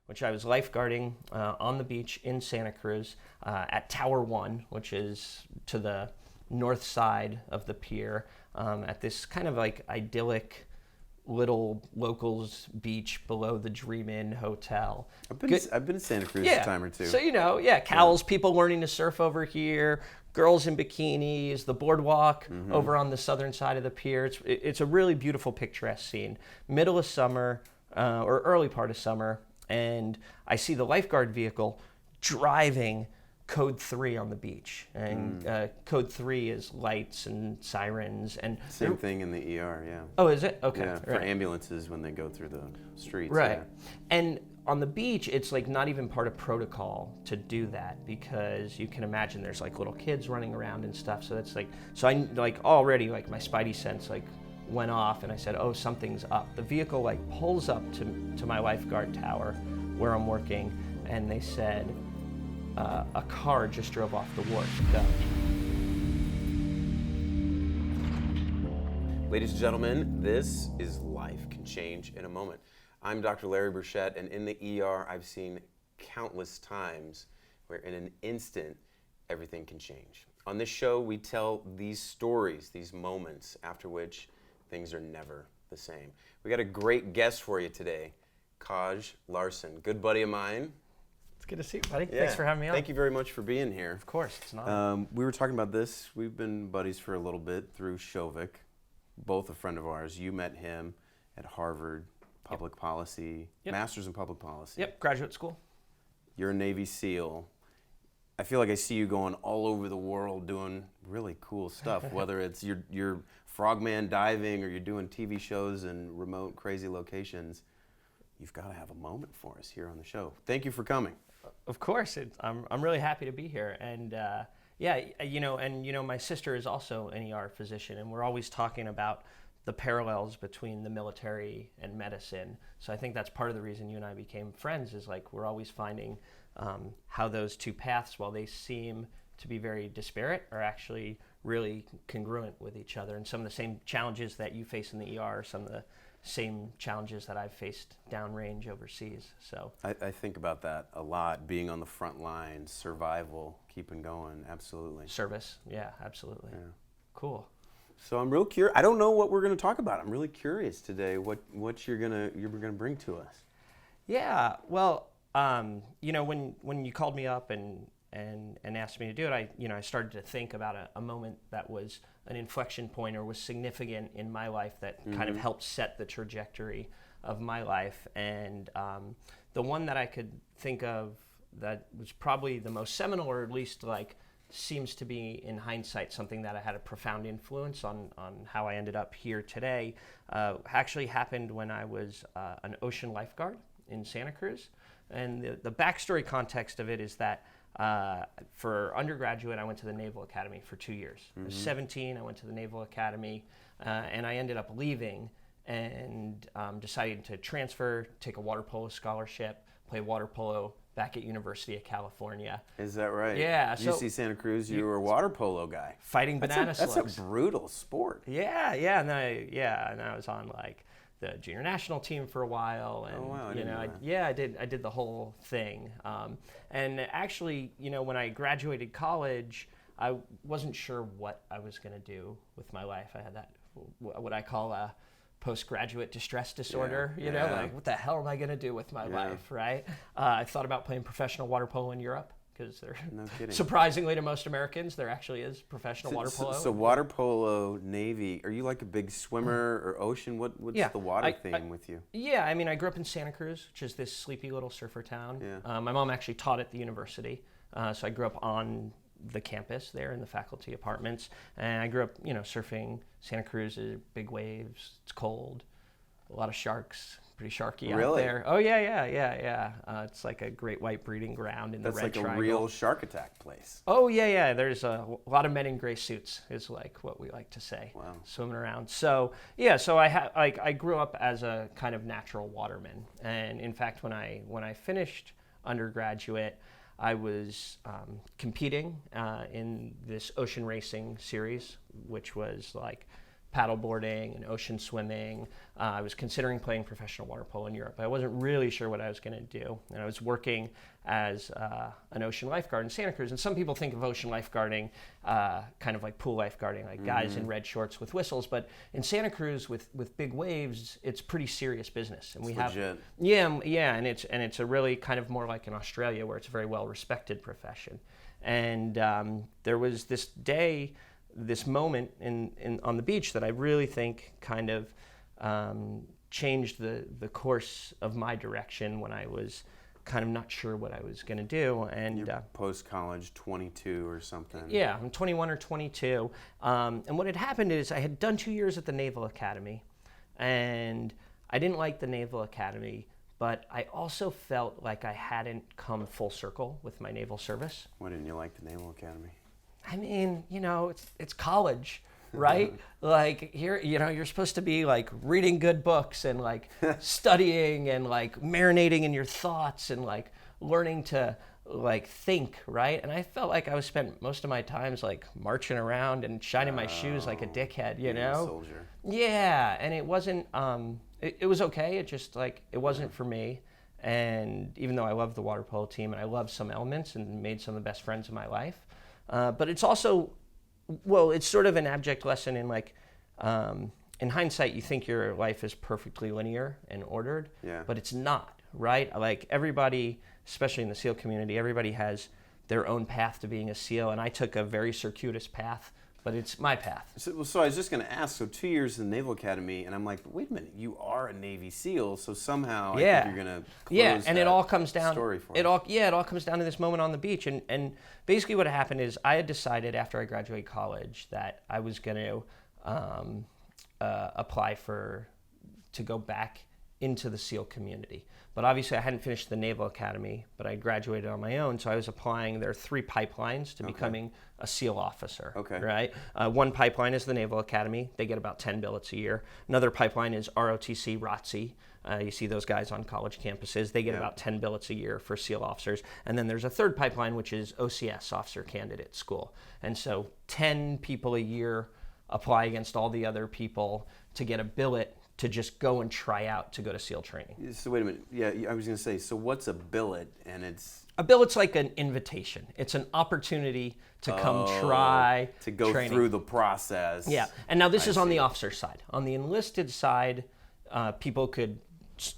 which I was lifeguarding on the beach in Santa Cruz at Tower 1, which is to the north side of the pier, at this kind of like idyllic little locals beach below the Dream Inn Hotel. I've been to Santa Cruz a time or two. So, Cowell's people learning to surf over here, girls in bikinis, the boardwalk over on the southern side of the pier. It's a really beautiful, picturesque scene. Middle of summer, or early part of summer, and I see the lifeguard vehicle driving Code 3 on the beach. And Code 3 is lights and sirens. And same thing in the ER, yeah. Oh, is it? Okay. Yeah, for ambulances when they go through the streets. Right. Yeah. And on the beach, it's like not even part of protocol to do that, because you can imagine there's like little kids running around and stuff. So that's like, so I like already like my spidey sense like went off, and I said, oh, something's up. The vehicle like pulls up to my lifeguard tower where I'm working, and they said, a car just drove off the wharf. Go. Ladies and gentlemen, this is Life Can Change in a Moment. I'm Dr. Larry Burchett, and in the ER, I've seen countless times where in an instant, everything can change. On this show, we tell these stories, these moments, after which things are never the same. We got a great guest for you today, Kaj Larsen, good buddy of mine. It's good to see you, buddy. Yeah. Thanks for having me on. Thank you very much for being here. Of course, it's not. We were talking about this. We've been buddies for a little bit through Shovik, both a friend of ours. You met him at Harvard, public policy, master's in public policy. Yep, graduate school. You're a Navy SEAL. I feel like I see you going all over the world doing really cool stuff, whether it's you're frogman diving or you're doing TV shows in remote, crazy locations. You've got to have a moment for us here on the show. Thank you for coming. Of course, I'm really happy to be here, and my sister is also an ER physician, and we're always talking about the parallels between the military and medicine. So I think that's part of the reason you and I became friends, is like we're always finding how those two paths, while they seem to be very disparate, are actually really congruent with each other, and some of the same challenges that you face in the ER, some of the same challenges that I've faced downrange overseas. So I think about that a lot, being on the front lines, survival, keeping going, absolutely. Service, yeah, absolutely. Yeah. Cool. So I'm real curious. I don't know what we're going to talk about. I'm really curious today what you're gonna bring to us. Yeah, well, when you called me up and asked me to do it, I started to think about a moment that was an inflection point or was significant in my life that kind of helped set the trajectory of my life. And the one that I could think of that was probably the most seminal, or at least like seems to be in hindsight something that I had a profound influence on how I ended up here today, actually happened when I was an ocean lifeguard in Santa Cruz. And the backstory context of it is that for undergraduate, I went to the Naval Academy for 2 years. I was 17, I went to the Naval Academy, and I ended up leaving and deciding to transfer, take a water polo scholarship, play water polo back at University of California. Is that right? Yeah. So UC Santa Cruz, you were a water polo guy. Fighting banana slugs. That's a brutal sport. Yeah, and I was on like the junior national team for a while, and I did the whole thing. And actually, when I graduated college, I wasn't sure what I was going to do with my life. I had that what I call a postgraduate distress disorder. Like what the hell am I going to do with my life, right? I thought about playing professional water polo in Europe, because surprisingly to most Americans, there actually is professional water polo. So water polo, Navy, are you like a big swimmer or ocean? What's the water thing with you? Yeah, I mean, I grew up in Santa Cruz, which is this sleepy little surfer town. Yeah. My mom actually taught at the university, so I grew up on the campus there in the faculty apartments, and I grew up, surfing Santa Cruz, big waves, it's cold, a lot of sharks. Pretty sharky out there. Oh yeah. It's like a great white breeding ground in the Red Triangle. That's like a real shark attack place. Oh yeah. There's a lot of men in gray suits, is like what we like to say. Wow. Swimming around. So I grew up as a kind of natural waterman, and in fact, when I finished undergraduate, I was competing in this ocean racing series, which was like paddleboarding and ocean swimming. I was considering playing professional water polo in Europe, but I wasn't really sure what I was going to do. And I was working as an ocean lifeguard in Santa Cruz. And some people think of ocean lifeguarding kind of like pool lifeguarding, like guys in red shorts with whistles. But in Santa Cruz, with big waves, it's pretty serious business. And it's legit. And it's a really kind of more like in Australia, where it's a very well respected profession. And there was this day, this moment on the beach that I really think kind of changed the course of my direction when I was kind of not sure what I was going to do. And you're post-college, 22 or something. Yeah, I'm 21 or 22. And what had happened is I had done 2 years at the Naval Academy, and I didn't like the Naval Academy, but I also felt like I hadn't come full circle with my naval service. Why didn't you like the Naval Academy? I mean, it's college, right? Like here, you're supposed to be like reading good books and like studying and like marinating in your thoughts and like learning to like think, right? And I felt like I was spent most of my times like marching around and shining my shoes like a dickhead, you know? A soldier. Yeah, and it wasn't. It was okay. It just like it wasn't for me. And even though I loved the water polo team and I loved some elements and made some of the best friends of my life. But it's also, it's sort of an abject lesson in like, in hindsight, you think your life is perfectly linear and ordered, but it's not, right? Like everybody, especially in the SEAL community, everybody has their own path to being a SEAL, and I took a very circuitous path, but it's my path. So I was just going to ask, so 2 years in the Naval Academy, and I'm like, but wait a minute, you are a Navy SEAL, so somehow I think you're going to close and it all comes down. Story for it all comes down to this moment on the beach, and basically what happened is I had decided after I graduated college that I was going to apply to go back into the SEAL community. But obviously I hadn't finished the Naval Academy, but I graduated on my own, so I was applying. There are 3 pipelines to becoming a SEAL officer, right? One pipeline is the Naval Academy. They get about 10 billets a year. Another pipeline is ROTC, ROTC. You see those guys on college campuses. They get about 10 billets a year for SEAL officers. And then there's a third pipeline, which is OCS, Officer Candidate School. And so 10 people a year apply against all the other people to get a billet to just go and try out to go to SEAL training. So wait a minute. Yeah, I was going to say, so what's a billet? And it's... A billet's like an invitation. It's an opportunity to come try to go training. Through the process. Yeah, and now this is on the officer side. On the enlisted side, people could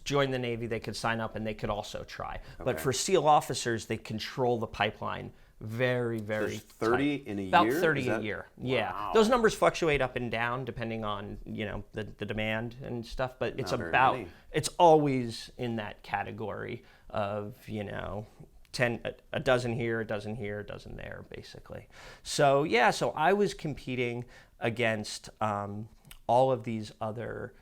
join the Navy, they could sign up, and they could also try. But for SEAL officers, they control the pipeline very, very There's 30 tight. in a year? About 30 a year, yeah. Wow. Those numbers fluctuate up and down depending on, the demand and stuff, but it's it's always in that category of, 10, a dozen here, a dozen here, a dozen there, basically. So, so I was competing against all of these other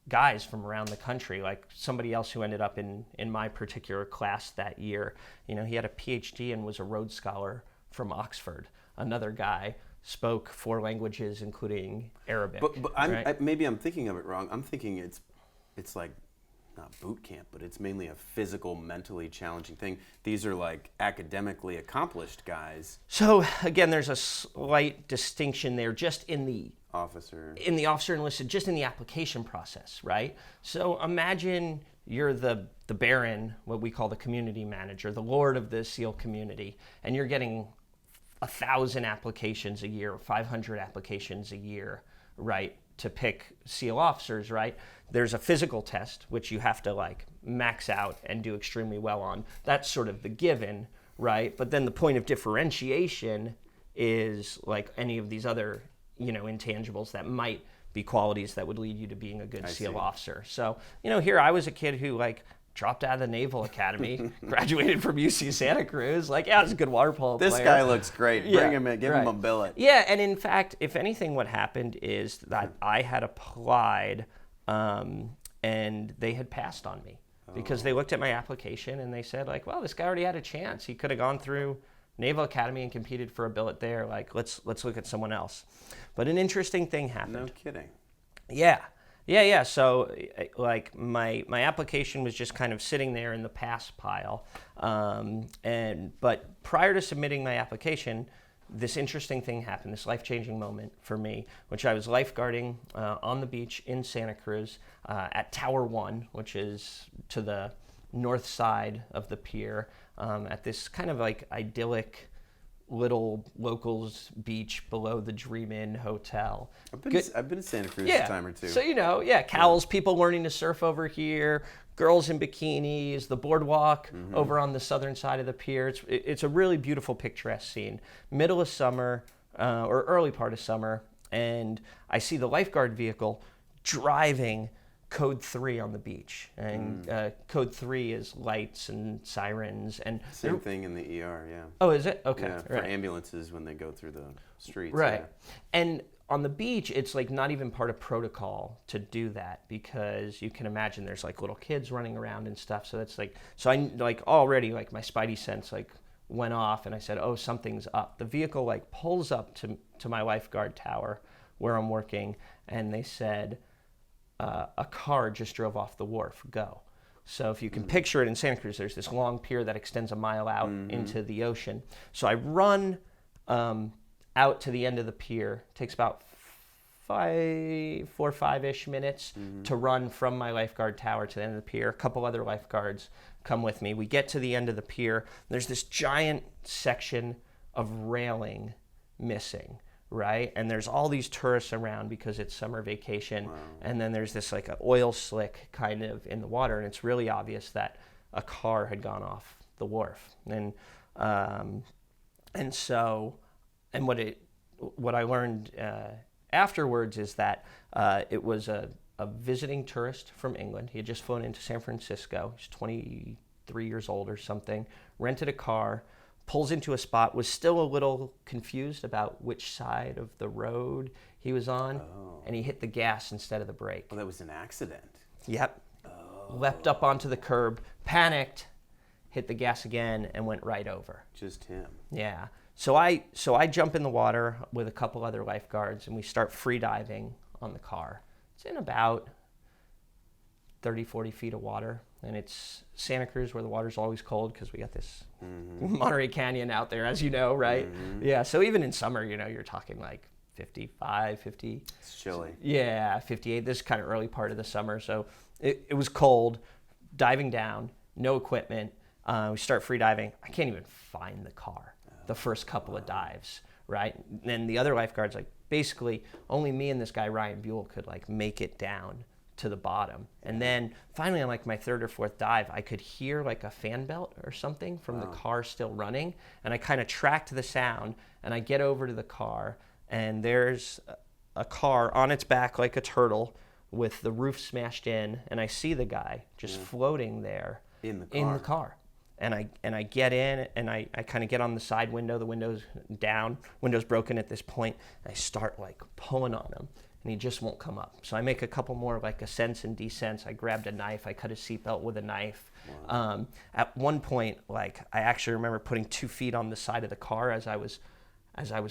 guys from around the country, like somebody else who ended up in my particular class that year. He had a PhD and was a Rhodes Scholar from Oxford. Another guy spoke 4 languages, including Arabic. But maybe I'm thinking of it wrong. I'm thinking it's like not boot camp, but it's mainly a physical, mentally challenging thing. These are like academically accomplished guys. So again, there's a slight distinction there just in the officer enlisted, just in the application process, right? So imagine you're the Baron, what we call the community manager, the lord of the SEAL community, and you're getting 1,000 applications a year, 500 applications a year, right, to pick SEAL officers, right? There's a physical test, which you have to like max out and do extremely well on. That's sort of the given, right? But then the point of differentiation is like any of these other, intangibles that might be qualities that would lead you to being a good SEAL officer. So, here I was a kid who like dropped out of the Naval Academy, graduated from UC Santa Cruz. Like, I was a good water polo player. This guy looks great. Bring him in, give him a billet. Yeah, and in fact, if anything, what happened is that I had applied and they had passed on me because they looked at my application and they said like, well, this guy already had a chance. He could have gone through Naval Academy and competed for a billet there. Like, let's look at someone else. But an interesting thing happened. No kidding. Yeah. So, like, my application was just kind of sitting there in the pass pile. But prior to submitting my application, this interesting thing happened, this life-changing moment for me, which I was lifeguarding on the beach in Santa Cruz at Tower 1, which is to the north side of the pier, at this kind of like idyllic little locals beach below the Dream Inn Hotel. I've been to Santa Cruz a time or two. So, cowls, people learning to surf over here, girls in bikinis, the boardwalk over on the southern side of the pier. It's a really beautiful, picturesque scene. Middle of summer, or early part of summer, and I see the lifeguard vehicle driving Code 3 on the beach. And Code 3 is lights and sirens. And same thing in the ER, yeah. Oh, is it? Okay. Yeah, for ambulances when they go through the streets. Right. Yeah. And on the beach, it's like not even part of protocol to do that, because you can imagine there's like little kids running around and stuff. So that's like, so I like already like my spidey sense like went off, and I said, oh, something's up. The vehicle like pulls up to my lifeguard tower where I'm working, and they said, a car just drove off the wharf, go. So if you can picture it in Santa Cruz, there's this long pier that extends a mile out into the ocean. So I run out to the end of the pier. It takes about 4 or 5-ish minutes to run from my lifeguard tower to the end of the pier. A couple other lifeguards come with me. We get to the end of the pier. There's this giant section of railing missing, right? And there's all these tourists around because it's summer vacation. Wow. And then there's this like an oil slick kind of in the water, and it's really obvious that a car had gone off the wharf. And what I learned afterwards is that it was a visiting tourist from England. He had just flown into San Francisco. He's 23 years old or something, rented a car, pulls into a spot, was still a little confused about which side of the road he was on, and he hit the gas instead of the brake. Well, that was an accident. Yep. Leapt up onto the curb, panicked, hit the gas again, and went right over. Just him. Yeah. So I jump in the water with a couple other lifeguards, and we start free diving on the car. It's in about 30, 40 feet of water. And it's Santa Cruz, where the water's always cold because we got this Monterey Canyon out there, as you know, right? Yeah, so even in summer, you're talking like 55, 50. It's chilly. Yeah, 58. This is kind of early part of the summer. So it was cold, diving down, no equipment. We start free diving. I can't even find the car the first couple of dives, right? And the other lifeguards, like basically only me and this guy, Ryan Buell, could like make it down to the bottom. And then finally on like my third or fourth dive, I could hear like a fan belt or something from the car still running. And I kind of tracked the sound, and I get over to the car, and there's a car on its back like a turtle with the roof smashed in. And I see the guy just floating there in the car. And I get in, and I kind of get on the side window. The window's down, window's broken at this point. And I start like pulling on him, and he just won't come up. So I make a couple more like ascents and descents. I grabbed a knife. I cut his seatbelt with a knife. Wow. At one point, like I actually remember putting 2 feet on the side of the car as I was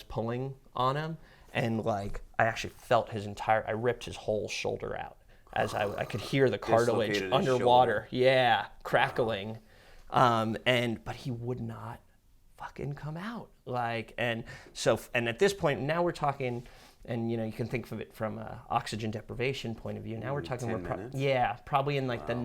pulling on him, and like I actually felt I ripped his whole shoulder out as I could hear the cartilage underwater. Yeah, crackling. But he would not fucking come out. And at this point, now we're talking, and you can think of it from an oxygen deprivation point of view. Now we're talking, 10 minutes? Probably in like the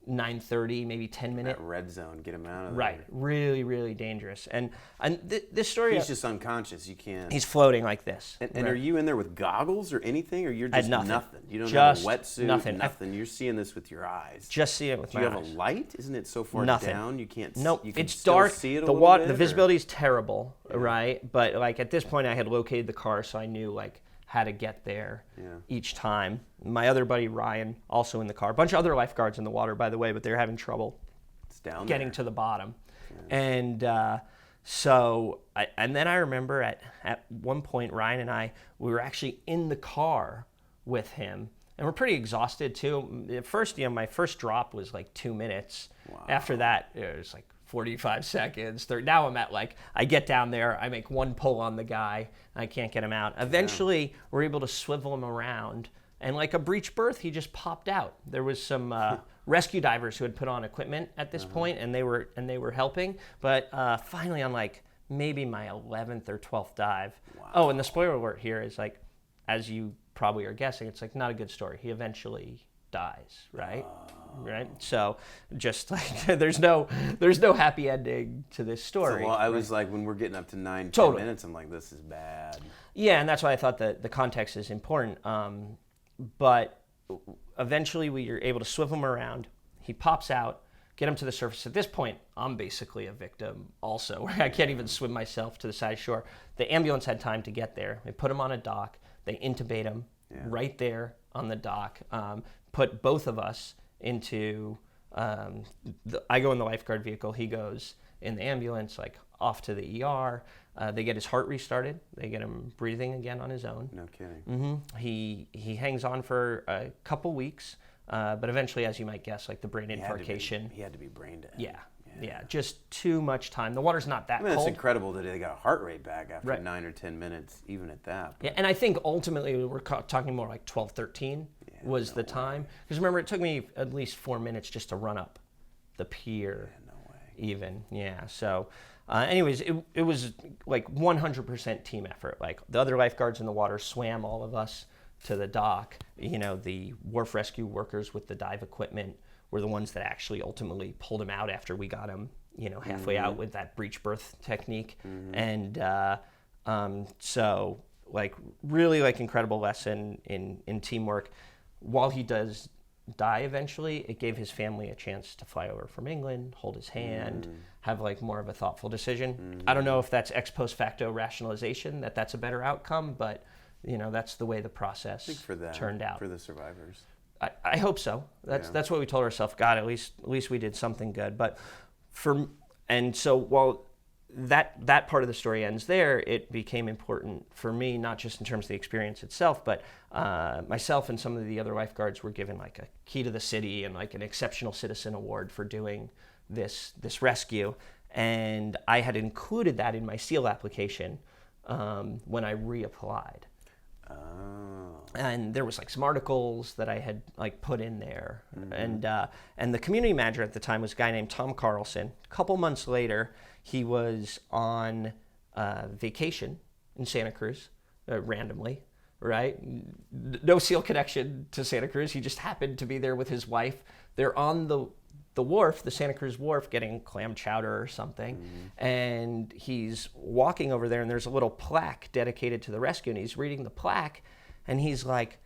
9:30, maybe 10 minute. That red zone, get him out of there. Right, really, really dangerous. And this story. He's just unconscious. You can't. He's floating like this. And are you in there with goggles or anything, or you're just nothing? You don't just have a wetsuit. Nothing. You're seeing this with your eyes. Just see it with my eyes. Do you have a light? Isn't it so far down you can't? Nope. You can it's dark. See it the water. The visibility is terrible. Yeah. Right. But like at this point, I had located the car, so I knew like how to get there each time. My other buddy Ryan, also in the car. A bunch of other lifeguards in the water, by the way, but they're having trouble getting to the bottom. Yeah. And then I remember at one point, Ryan and we were actually in the car with him, and we're pretty exhausted too. At first, my first drop was like 2 minutes. Wow. After that, it was like 45 seconds. Now I'm at like, I get down there, I make one pull on the guy, I can't get him out. Eventually, we're able to swivel him around, and like a breech berth, he just popped out. There was some rescue divers who had put on equipment at this point, and they were helping. But finally, on like maybe my 11th or 12th dive. Wow. Oh, and the spoiler alert here is like, as you probably are guessing, it's like not a good story. He eventually dies, right? Right. So just like there's no happy ending to this story. So, well, I was like, when we're getting up to 9, 10 Totally. minutes, I'm like, this is bad. Yeah, and that's why I thought that the context is important. But eventually we are able to swivel him around. He pops out, get him to the surface. At this point, I'm basically a victim also. I can't even swim myself to the side shore. The ambulance had time to get there. They put him on a dock. They intubate him right there on the dock. Put both of us into, I go in the lifeguard vehicle. He goes in the ambulance, like off to the ER. They get his heart restarted. They get him breathing again on his own. No kidding. Mm-hmm. He hangs on for a couple weeks, but eventually, as you might guess, like the brain infarction. He had to be brain dead. Yeah, just too much time. The water's not that I mean, cold. it's incredible that they got a heart rate back after Right. 9 or 10 minutes, even at that. Yeah, and I think ultimately we're talking more like 12, 13 was the time. Because remember, it took me at least 4 minutes just to run up the pier. Yeah, no way. Even, yeah. So, anyways, it was like 100% team effort. Like the other lifeguards in the water swam all of us to the dock. You know, the wharf rescue workers with the dive equipment were the ones that actually ultimately pulled him out after we got him, you know, halfway out with that breech birth technique. And so, like, really, like, incredible lesson in teamwork. While he does die eventually, it gave his family a chance to fly over from England, hold his hand, have, like, more of a thoughtful decision. I don't know if that's ex post facto rationalization, that's a better outcome, but, you know, that's the way the process turned out. For the survivors. I hope so. That's what we told ourselves. God, at least we did something good. But so while that part of the story ends there, it became important for me, not just in terms of the experience itself, but myself and some of the other lifeguards were given like a key to the city and like an exceptional citizen award for doing this rescue. And I had included that in my SEAL application when I reapplied. And there was like some articles that I had like put in there, and the community manager at the time was a guy named Tom Carlson. A couple months later, he was on vacation in Santa Cruz, randomly, right? No SEAL connection to Santa Cruz. He just happened to be there with his wife. They're on the wharf, the Santa Cruz wharf, getting clam chowder or something, and he's walking over there, and there's a little plaque dedicated to the rescue, and he's reading the plaque. And he's like,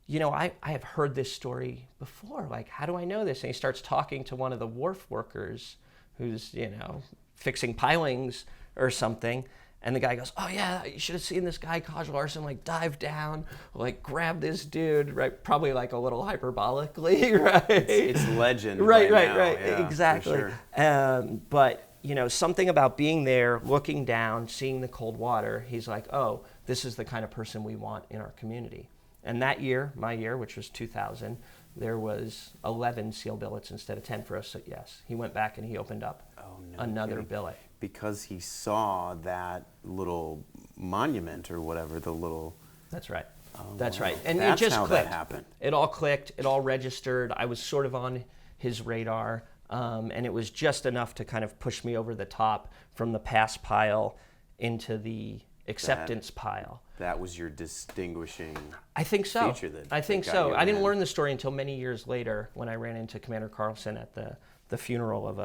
you know, I have heard this story before. Like, how do I know this? And he starts talking to one of the wharf workers who's, you know, fixing pilings or something. And the guy goes, oh, yeah, you should have seen this guy, Kaj Larsen, like, dive down, like, grab this dude, right? Probably, like, a little hyperbolically, right? It's legend. Right. Yeah, exactly. for sure. But, you know, something about being there, looking down, seeing the cold water, he's like, oh, this is the kind of person we want in our community. And that year, my year, which was 2000, there was 11 SEAL billets instead of 10 for us. So yes, he went back and he opened up another billet. Because he saw that little monument or whatever, the little... That's right. Oh, That's wow. right. And that's it just how clicked. That happened. It all clicked. It all registered. I was sort of on his radar. And it was just enough to kind of push me over the top from the pass pile into the acceptance pile. That was your distinguishing I think so. feature that I think got so. you I didn't in. learn the story until many years later when I ran into Commander Carlson at the funeral of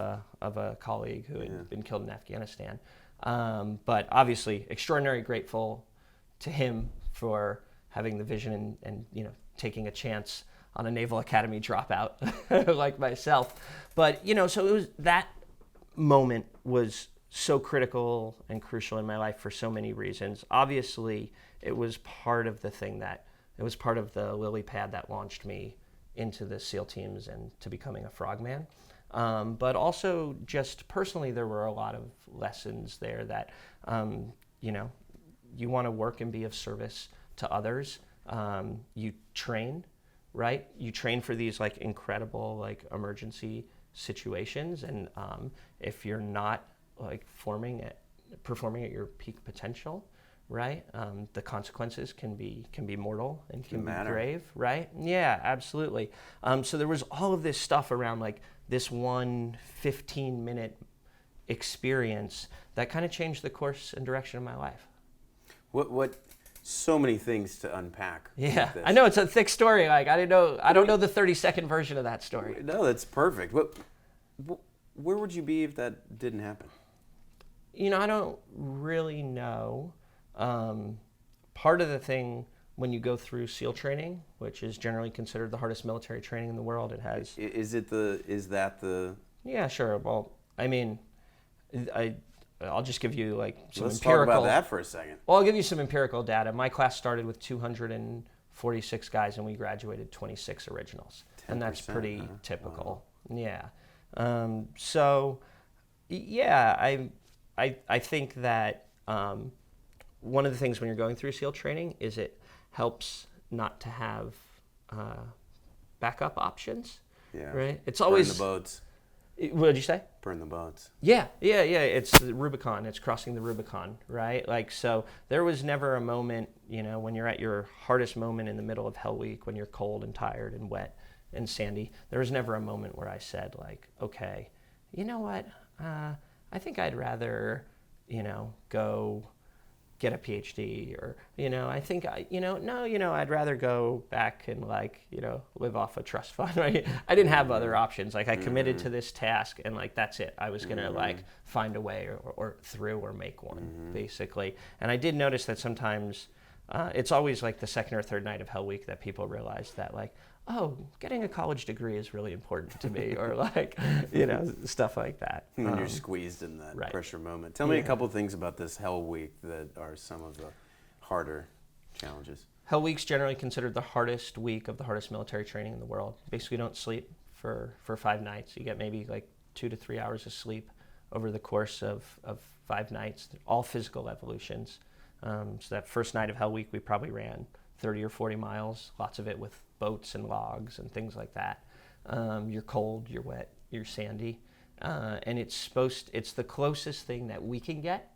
a colleague who had been killed in Afghanistan. But obviously, extraordinarily grateful to him for having the vision and you know, taking a chance on a Naval Academy dropout like myself. But, you know, so it was, that moment was so critical and crucial in my life for so many reasons. Obviously, it was part of the lily pad that launched me into the SEAL teams and to becoming a frogman. But also just personally, there were a lot of lessons there that, you know, you want to work and be of service to others. You train, right? You train for these like incredible like emergency situations. And if you're not like performing at your peak potential, right? The consequences can be mortal and can be grave, right? Yeah, absolutely. So there was all of this stuff around like this one 15-minute experience that kind of changed the course and direction of my life. What so many things to unpack. Yeah, I know it's a thick story. Like I don't know the 30-second version of that story. No, that's perfect. Where would you be if that didn't happen? I don't really know. Part of the thing when you go through SEAL training, which is generally considered the hardest military training in the world, it has. Is that the? Yeah, sure. Well, I mean, I'll just give you like some Let's empirical. talk about that for a second. Well, I'll give you some empirical data. My class started with 246 guys, and we graduated 26 originals, and that's pretty typical. Wow. Yeah. So, yeah, I think that one of the things when you're going through SEAL training is it helps not to have backup options. Yeah. Right. It's always burn the boats. What did you say? Burn the boats. Yeah. It's the Rubicon. It's crossing the Rubicon, right? Like, so there was never a moment, when you're at your hardest moment in the middle of Hell Week, when you're cold and tired and wet and sandy, there was never a moment where I said, like, okay, you know what? I think I'd rather, go get a PhD, or, I think I'd rather go back and live off a trust fund. Right? I didn't have other options. Like I committed to this task and that's it. I was going to find a way or make one basically. And I did notice that sometimes it's always like the second or third night of Hell Week that people realize that oh, getting a college degree is really important to me, or stuff like that. When you're squeezed in that right. pressure moment. Tell me a couple things about this Hell Week that are some of the harder challenges. Hell Week's generally considered the hardest week of the hardest military training in the world. Basically, you don't sleep for 5 nights. You get maybe 2 to 3 hours of sleep over the course of 5 nights, all physical evolutions. So that first night of Hell Week, we probably ran 30 or 40 miles, lots of it with boats and logs and things like that. You're cold, you're wet, you're sandy. And it's the closest thing that we can get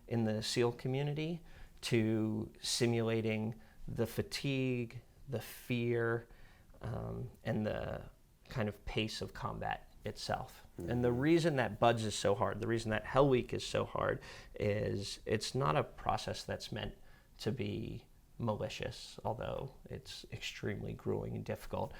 in the SEAL community to simulating the fatigue, the fear, and the kind of pace of combat itself. Mm-hmm. And the reason that BUDS is so hard, the reason that Hell Week is so hard, is it's not a process that's meant to be malicious, although it's extremely grueling and difficult.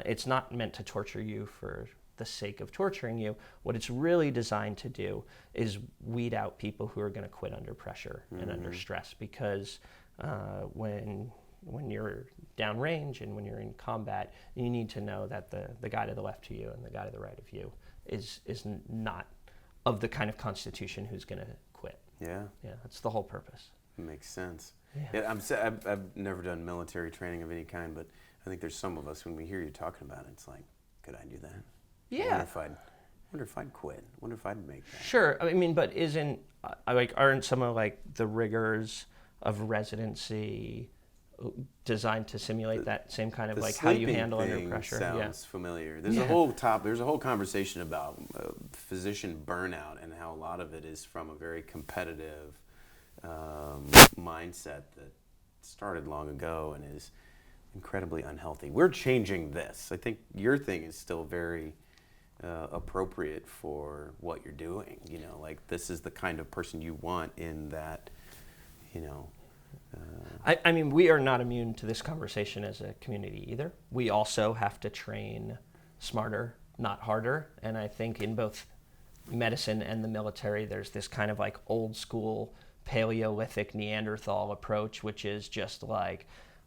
It's not meant to torture you for the sake of torturing you. What it's really designed to do is weed out people who are going to quit under pressure and under stress, because when you're downrange and when you're in combat, you need to know that the guy to the left of you and the guy to the right of you is not of the kind of constitution who's going to quit. Yeah, that's the whole purpose. Makes sense. Yeah. I've never done military training of any kind, but I think there's some of us, when we hear you talking about it, it's like, could I do that? Yeah. I wonder if I'd quit. I wonder if I'd make that. Sure. I mean, but aren't some of the rigors of residency designed to simulate that same kind of how you handle under pressure? Sounds familiar. There's a whole conversation about physician burnout and how a lot of it is from a very competitive mindset that started long ago and is incredibly unhealthy. We're changing this. I think your thing is still very appropriate for what you're doing. This is the kind of person you want in that, I mean, we are not immune to this conversation as a community either. We also have to train smarter, not harder. And I think in both medicine and the military, there's this kind of old school Paleolithic Neanderthal approach, which is just I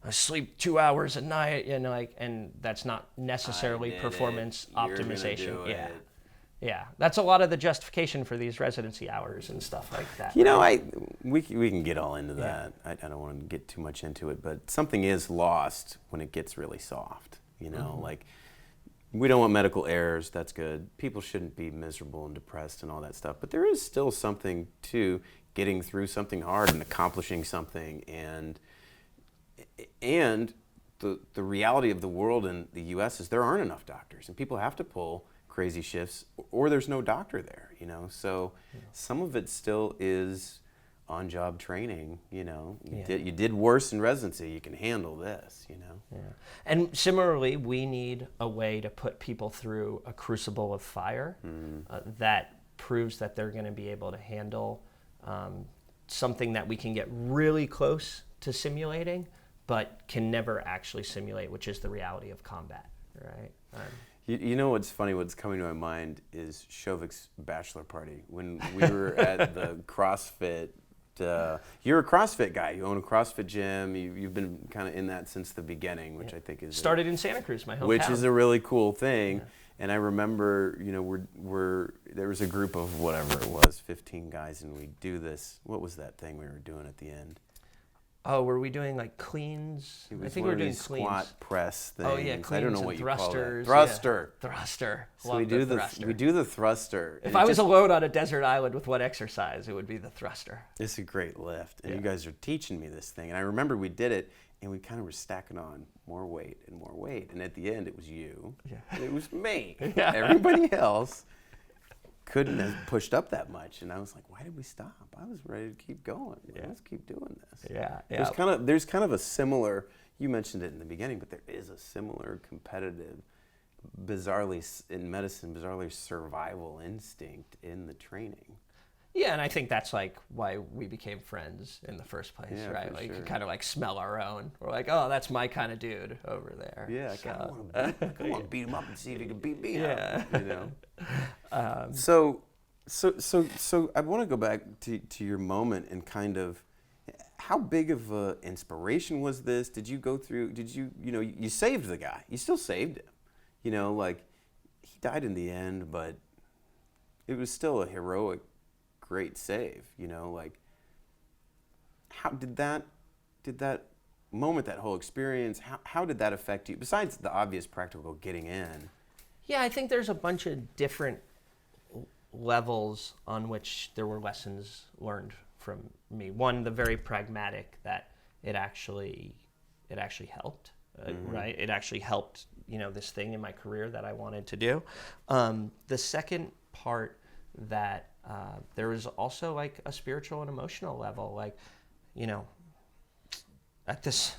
sleep 2 hours a night, and that's not necessarily performance optimization. Yeah, that's a lot of the justification for these residency hours and stuff like that. We can get all into that. I don't want to get too much into it, but something is lost when it gets really soft. We don't want medical errors. That's good. People shouldn't be miserable and depressed and all that stuff. But there is still something to getting through something hard and accomplishing something, and the reality of the world in the U.S. is there aren't enough doctors, and people have to pull crazy shifts, or there's no doctor there. So some of it still is on-job training. You did worse in residency. You can handle this. Yeah. And similarly, we need a way to put people through a crucible of fire that proves that they're going to be able to handle something that we can get really close to simulating, but can never actually simulate, which is the reality of combat, right? You know what's funny? What's coming to my mind is Shovik's bachelor party. When we were at the CrossFit, you're a CrossFit guy. You own a CrossFit gym. You've been kind of in that since the beginning, which I think is started in Santa Cruz, my hometown. Which is a really cool thing. Yeah. And I remember, you know, there was a group of whatever it was, 15 guys, and we do this. What was that thing we were doing at the end? Oh, were we doing like cleans? I think we were doing cleans. Squat press things. Oh yeah, cleans. I don't know what thrusters. You call it. Thruster. Yeah. Thruster. So we do the thruster. If I was alone on a desert island with one exercise, it would be the thruster. It's a great lift, and you guys are teaching me this thing. And I remember we did it, and we kind of were stacking on more weight, and at the end it was you, and it was me. Yeah. Everybody else couldn't have pushed up that much, and I was like, why did we stop? I was ready to keep going. Let's keep doing this. Yeah. There's kind of a similar, you mentioned it in the beginning, but there is a similar competitive, bizarrely in medicine, bizarrely survival instinct in the training. Yeah, and I think that's like why we became friends in the first place, right? Like, you kind of like smell our own. We're like, oh, that's my kind of dude over there. Yeah, I kind of want to beat him up and see if he can beat me up. You know. So I want to go back to your moment and kind of how big of an inspiration was this? Did you go through? You saved the guy. You still saved him. You know, like he died in the end, but it was still a heroic. Great save, you know, like how did that moment, that whole experience, how did that affect you besides the obvious practical getting in? Yeah, I think there's a bunch of different levels on which there were lessons learned from me. One, the very pragmatic, that it actually helped, right? It actually helped, you know, this thing in my career that I wanted to do. The second part, that there was also like a spiritual and emotional level, like, you know, at this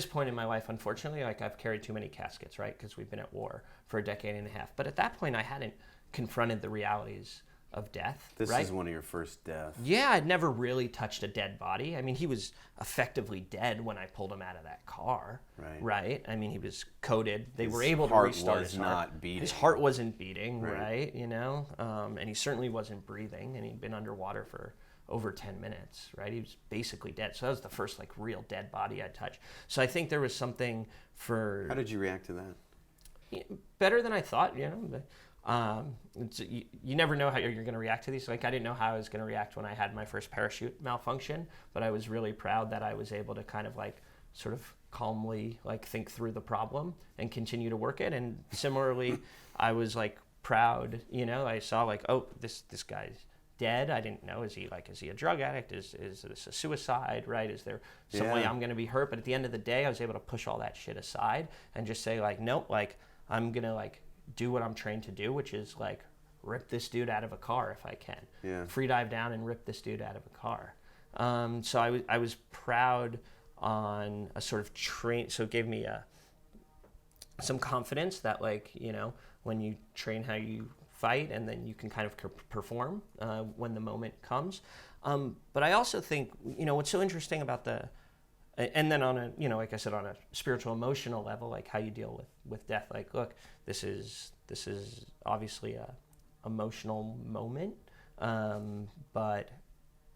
point in my life, unfortunately, like I've carried too many caskets, right? Because we've been at war for a decade and a half. But at that point, I hadn't confronted the realities of death. This right? is one of your first deaths. Yeah, I'd never really touched a dead body. I mean, he was effectively dead when I pulled him out of that car. Right? I mean, he was coated. They were able to restart his heart. Not beating. His heart wasn't beating, right? You know, and he certainly wasn't breathing, and he'd been underwater for over 10 minutes, right? He was basically dead. So that was the first like real dead body I'd touched. So I think there was something for... How did you react to that? Better than I thought, you know. You never know how you're going to react to these. Like I didn't know how I was going to react when I had my first parachute malfunction, but I was really proud that I was able to kind of like sort of calmly like think through the problem and continue to work it. And similarly, I was like proud, you know, I saw like, oh, this guy's dead. I didn't know, is he a drug addict? Is this a suicide, right? Is there some way I'm going to be hurt? But at the end of the day, I was able to push all that shit aside and just say like, nope, like I'm going to like do what I'm trained to do, which is like rip this dude out of a car if I can. Free dive down and rip this dude out of a car. So I was proud on a sort of train. So it gave me some confidence that like, you know, when you train how you fight and then you can kind of perform when the moment comes. But I also think, you know, what's so interesting about and then on a, you know, like I said, on a spiritual, emotional level, like how you deal with death. Like, look, this is obviously a emotional moment, but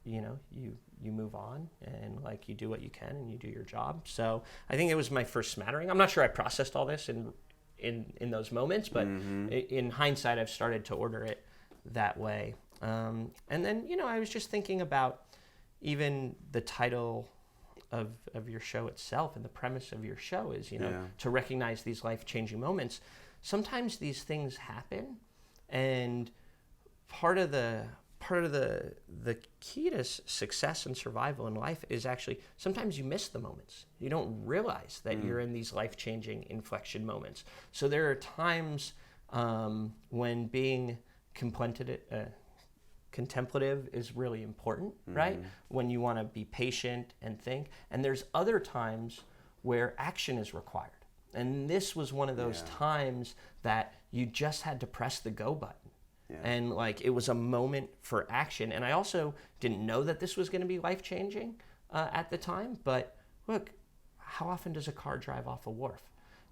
you know, you move on and like you do what you can and you do your job. So I think it was my first smattering. I'm not sure I processed all this in those moments, but in hindsight, I've started to order it that way. And then, you know, I was just thinking about even the title of your show itself, and the premise of your show is, you know, to recognize these life-changing moments. Sometimes these things happen, and part of the key to success and survival in life is actually sometimes you miss the moments. You don't realize that you're in these life-changing inflection moments. So there are times when being contemplative is really important, right? When you want to be patient and think. And there's other times where action is required. And this was one of those times that you just had to press the go button. And like it was a moment for action. And I also didn't know that this was going to be life-changing at the time. But look, how often does a car drive off a wharf?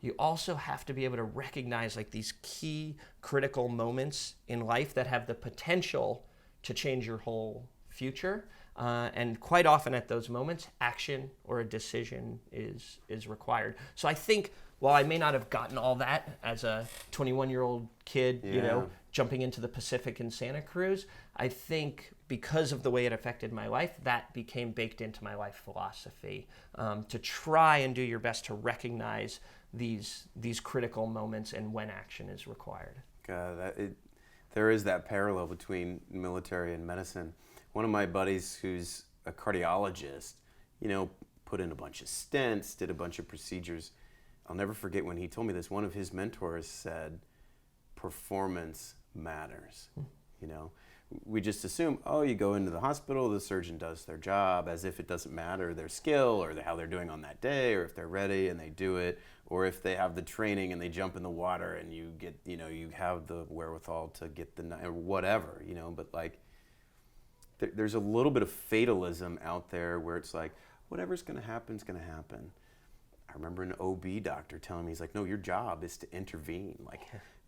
You also have to be able to recognize like these key critical moments in life that have the potential to change your whole future. And quite often at those moments, action or a decision is required. So I think while I may not have gotten all that as a 21-year-old kid, you know, jumping into the Pacific in Santa Cruz, I think because of the way it affected my life, that became baked into my life philosophy, to try and do your best to recognize these critical moments and when action is required. God, there is that parallel between military and medicine. One of my buddies who's a cardiologist, you know, put in a bunch of stents, did a bunch of procedures. I'll never forget when he told me this. One of his mentors said, performance matters. You know, we just assume, oh, you go into the hospital, the surgeon does their job, as if it doesn't matter their skill or how they're doing on that day, or if they're ready and they do it, or if they have the training and they jump in the water and you get, you know, you have the wherewithal to get or whatever, you know. But like, there's a little bit of fatalism out there where it's like, whatever's going to happen is going to happen. I remember an OB doctor telling me, he's like, no, your job is to intervene. Like,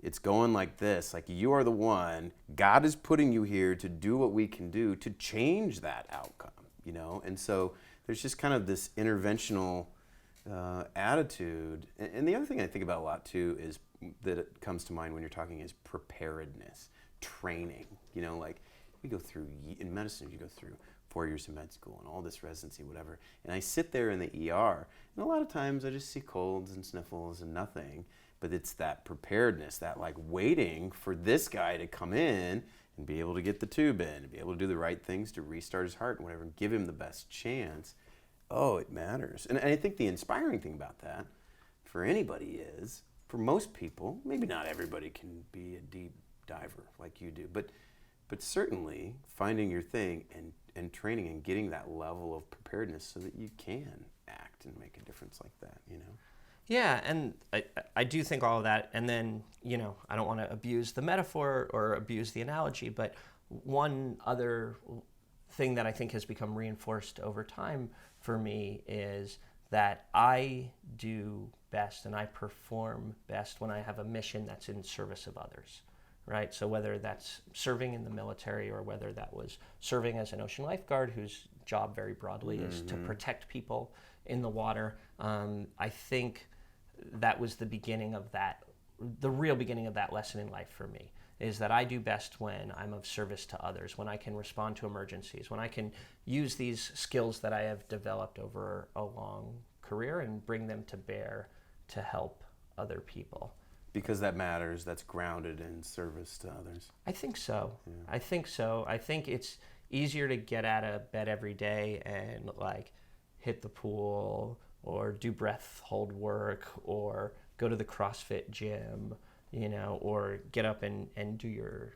it's going like this. Like, you are the one. God is putting you here to do what we can do to change that outcome, you know? And so there's just kind of this interventional attitude. And the other thing I think about a lot, too, is that it comes to mind when you're talking is preparedness, training. You know, like, we go through, in medicine, you go through 4 years of med school and all this residency, whatever. And I sit there in the ER, and a lot of times I just see colds and sniffles and nothing. But it's that preparedness, that like waiting for this guy to come in and be able to get the tube in, and be able to do the right things to restart his heart and whatever, and give him the best chance. Oh, it matters. And I think the inspiring thing about that for anybody is, for most people, maybe not everybody can be a deep diver like you do, but certainly finding your thing and training and getting that level of preparedness so that you can act and make a difference like that, you know? Yeah, and I do think all of that, and then, you know, I don't want to abuse the metaphor or abuse the analogy, but one other thing that I think has become reinforced over time for me is that I do best and I perform best when I have a mission that's in service of others, right? So whether that's serving in the military or whether that was serving as an ocean lifeguard, whose job very broadly is to protect people in the water, I think that was the beginning of that, the real beginning of that lesson in life for me, is that I do best when I'm of service to others, when I can respond to emergencies, when I can use these skills that I have developed over a long career and bring them to bear to help other people. Because that matters, that's grounded in service to others. I think so. Yeah. I think so. I think it's easier to get out of bed every day and like hit the pool or do breath hold work or go to the CrossFit gym, you know, or get up and do your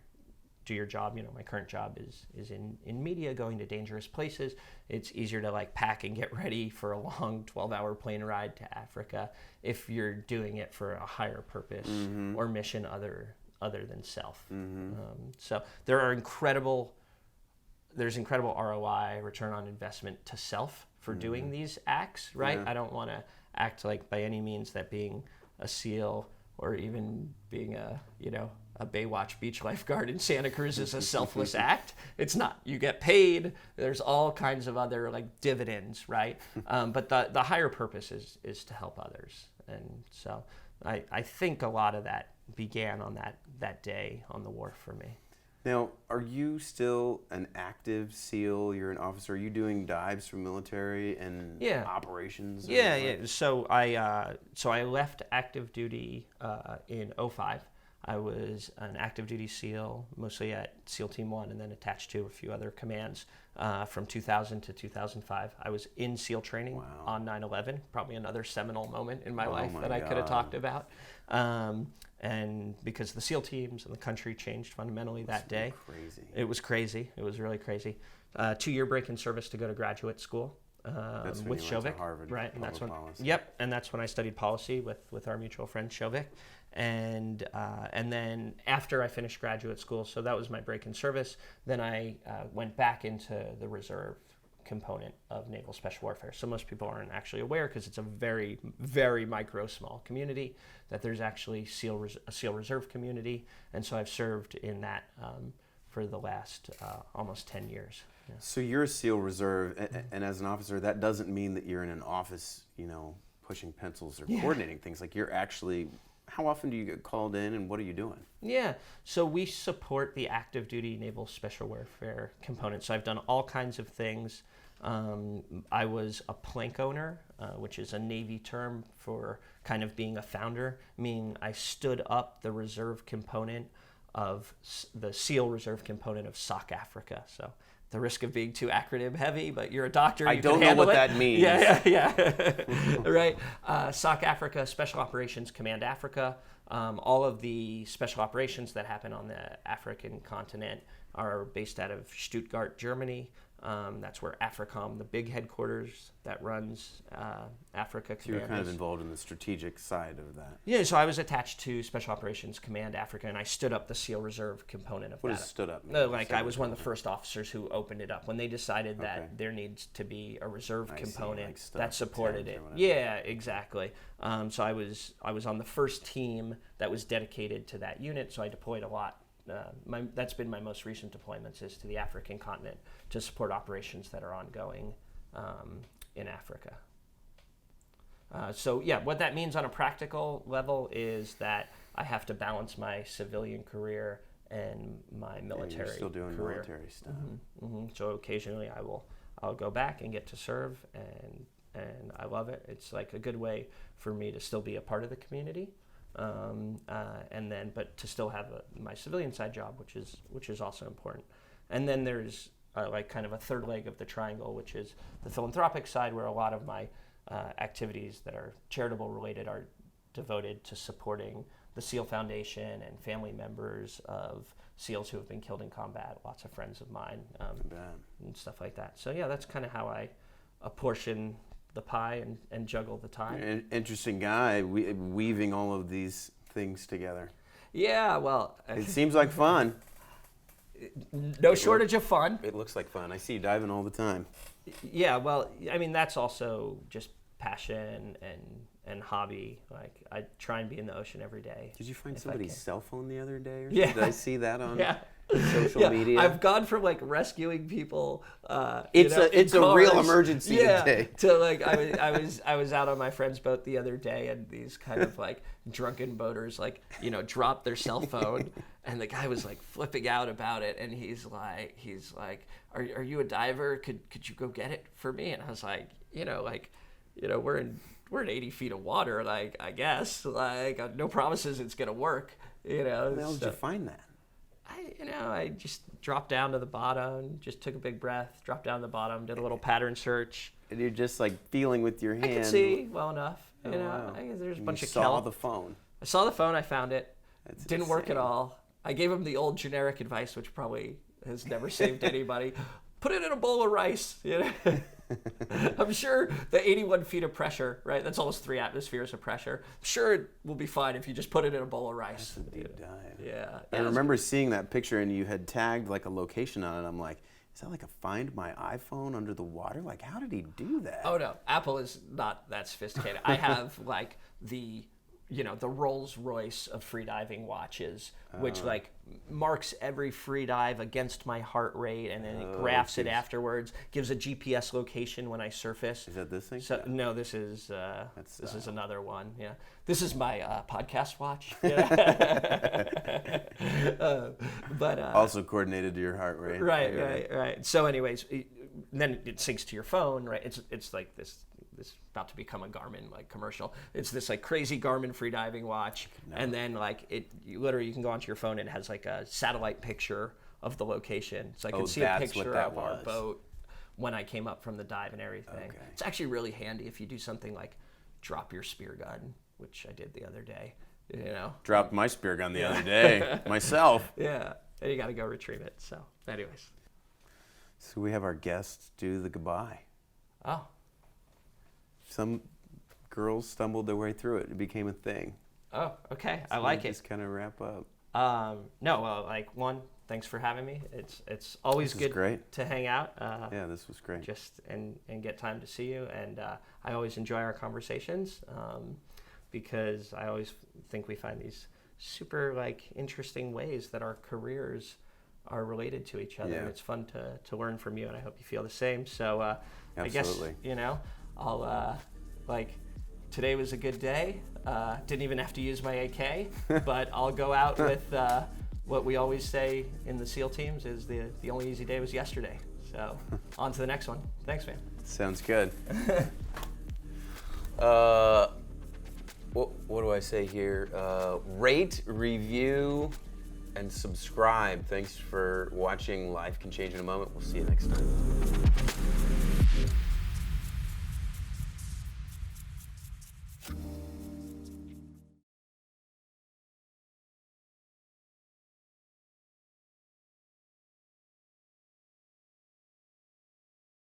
job. You know, my current job is in media, going to dangerous places. It's easier to like pack and get ready for a long 12-hour plane ride to Africa if you're doing it for a higher purpose or mission other than self. So there's incredible ROI, return on investment to self for doing these acts, right? Yeah. I don't want to act like by any means that being a SEAL or even being a Baywatch beach lifeguard in Santa Cruz is a selfless act. It's not. You get paid. There's all kinds of other like dividends, right? But the higher purpose is to help others. And so I think a lot of that began on that day on the wharf for me. Now, are you still an active SEAL? You're an officer. Are you doing dives for military and operations? Yeah. So I left active duty in 2005. I was an active duty SEAL, mostly at SEAL Team 1, and then attached to a few other commands from 2000 to 2005. I was in SEAL training on 9/11, probably another seminal moment in my life that I could have talked about. And because the SEAL teams and the country changed fundamentally that day. Crazy. It was crazy. It was really crazy. 2-year break in service to go to graduate school with Shovik. Harvard, right? And that's when policy. Yep, and that's when I studied policy with our mutual friend Shovik. and then after I finished graduate school, so that was my break in service, then I went back into the reserve component of Naval Special Warfare. So most people aren't actually aware, because it's a very, very micro small community, that there's actually a SEAL Reserve community. And so I've served in that for the last almost 10 years. Yeah. So you're a SEAL Reserve, and as an officer, that doesn't mean that you're in an office, pushing pencils or coordinating things. Like, you're actually, how often do you get called in, and what are you doing? Yeah, so we support the active duty Naval Special Warfare component. So I've done all kinds of things. I was a plank owner, which is a Navy term for kind of being a founder, meaning I stood up the reserve component of the SEAL Reserve component of SOC Africa. So the risk of being too acronym heavy, but you're a doctor. I don't know what that means. Yeah. Right. SOC Africa, Special Operations Command Africa. All of the special operations that happen on the African continent are based out of Stuttgart, Germany. That's where AFRICOM, the big headquarters that runs Africa Command. So you're kind of involved in the strategic side of that. Yeah, so I was attached to Special Operations Command Africa, and I stood up the SEAL Reserve component of that. What does stood up mean? No, like I was one of the first officers who opened it up when they decided that there needs to be a reserve component that supported it. Yeah, exactly. So I was on the first team that was dedicated to that unit, so I deployed a lot. That's been my most recent deployments, is to the African continent to support operations that are ongoing in Africa. So yeah, what that means on a practical level is that I have to balance my civilian career and my military you're still doing career. Military stuff. So occasionally I'll go back and get to serve, and I love it. It's like a good way for me to still be a part of the community. But to still have my civilian side job, which is also important. And then there's like kind of a third leg of the triangle, which is the philanthropic side, where a lot of my activities that are charitable related are devoted to supporting the SEAL Foundation and family members of SEALs who have been killed in combat. Lots of friends of mine and stuff like that. So yeah, that's kind of how I apportion the pie and juggle the time. An interesting guy, weaving all of these things together. Yeah, well, it seems like fun. No shortage of fun. It looks like fun. I see you diving all the time. Yeah, well, I mean, that's also just passion and hobby. Like, I try and be in the ocean every day. Did you find somebody's cell phone the other day or something? Yeah. Did I see that on social media? I've gone from like rescuing people. It's a real emergency today. To like I was out on my friend's boat the other day, and these kind of like drunken boaters dropped their cell phone, and the guy was like flipping out about it, and he's like, are you a diver? Could you go get it for me? And I was like, we're in 80 feet of water, like, I guess, like, no promises it's gonna work, How the hell did you find that? I just dropped down to the bottom, just took a big breath, dropped down to the bottom, did a little pattern search. And you're just like feeling with your hand. I could see well enough, Wow. I guess there's a bunch of kelp. You saw the phone. I saw the phone, I found it. That's Didn't work at all. I gave him the old generic advice, which probably has never saved anybody. Put it in a bowl of rice, I'm sure the 81 feet of pressure, right? That's almost 3 atmospheres of pressure. I'm sure it will be fine if you just put it in a bowl of rice. That's a deep dive. Yeah. I remember seeing that picture, and you had tagged like a location on it. I'm like, is that like a find my iPhone under the water? Like, how did he do that? Oh no, Apple is not that sophisticated. I have like the Rolls Royce of freediving watches, which like marks every free dive against my heart rate, and then it graphs it afterwards, gives a GPS location when I surface. Is that this thing? So, no, this is is another one. Yeah, this is my podcast watch. But also coordinated to your heart rate. Right. So, anyways, then it syncs to your phone. Right. It's like this about to become a Garmin like commercial. It's this like crazy Garmin freediving watch, and then like you can go onto your phone and it has like a satellite picture of the location, so I can see a picture of our boat when I came up from the dive and everything. Okay. It's actually really handy if you do something like drop your spear gun, which I did the other day. Dropped my spear gun the other day myself. Yeah, and you got to go retrieve it. So, anyways. So we have our guests do the goodbye. Oh. Some girls stumbled their way through it. It became a thing. Oh, okay. I So like we it. Just kind of wrap up. No, well, like one, thanks for having me. It's always This is good great. to hang out. Yeah, this was great. Just and get time to see you, and I always enjoy our conversations because I always think we find these super like interesting ways that our careers are related to each other, Yeah. and it's fun to learn from you, and I hope you feel the same. So I guess Absolutely. I'll like. Today was a good day. Didn't even have to use my AK, but I'll go out with what we always say in the SEAL teams is the only easy day was yesterday. So on to the next one. Thanks, man. Sounds good. What do I say here? Rate, review, and subscribe. Thanks for watching Life Can Change in a Moment. We'll see you next time.